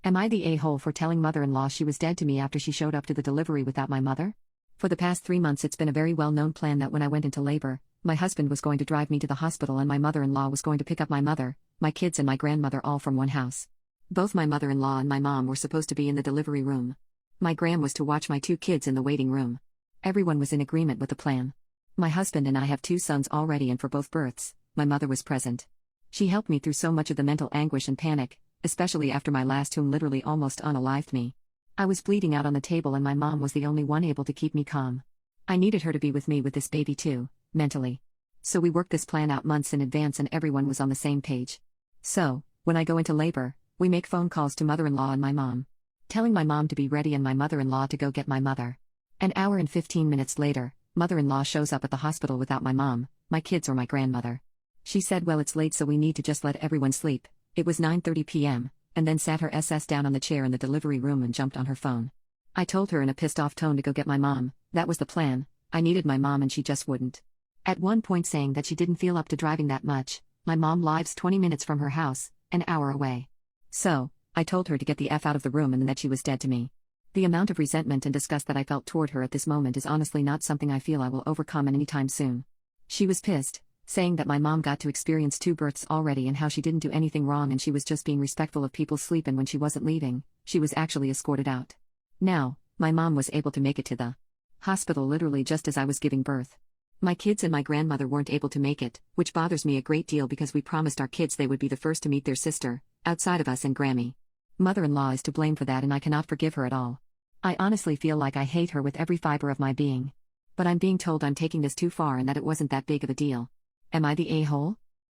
Am I the a-hole for telling mother-in-law she was dead to me after she showed up to the delivery without my mother? For the past 3 months it's been a very well-known plan that when I went into labor, my husband was going to drive me to the hospital and my mother-in-law was going to pick up my mother, my kids and my grandmother all from one house. Both my mother-in-law and my mom were supposed to be in the delivery room. My gram was to watch my 2 kids in the waiting room. Everyone was in agreement with the plan. My husband and I have 2 sons already, and for both births, my mother was present. She helped me through so much of the mental anguish and panic, especially after my last, whom literally almost unalived me. I was bleeding out on the table and my mom was the only one able to keep me calm. I needed her to be with me with this baby too, mentally. So we worked this plan out months in advance and everyone was on the same page. So, when I go into labor, we make phone calls to mother-in-law and my mom, telling my mom to be ready and my mother-in-law to go get my mother. An hour and 15 minutes later, mother-in-law shows up at the hospital without my mom, my kids or my grandmother. She said, well, it's late so we need to just let everyone sleep. It was 9:30 p.m., and then sat her SS down on the chair in the delivery room and jumped on her phone. I told her in a pissed-off tone to go get my mom. That was the plan. I needed my mom and she just wouldn't. At one point saying that she didn't feel up to driving that much. My mom lives 20 minutes from her house, an hour away. So, I told her to get the F out of the room and that she was dead to me. The amount of resentment and disgust that I felt toward her at this moment is honestly not something I feel I will overcome anytime soon. She was pissed, saying that my mom got to experience 2 births already and how she didn't do anything wrong and she was just being respectful of people's sleep, and when she wasn't leaving, she was actually escorted out. Now, my mom was able to make it to the hospital literally just as I was giving birth. My kids and my grandmother weren't able to make it, which bothers me a great deal because we promised our kids they would be the first to meet their sister, outside of us and Grammy. Mother-in-law is to blame for that and I cannot forgive her at all. I honestly feel like I hate her with every fiber of my being. But I'm being told I'm taking this too far and that it wasn't that big of a deal. Am I the a-hole?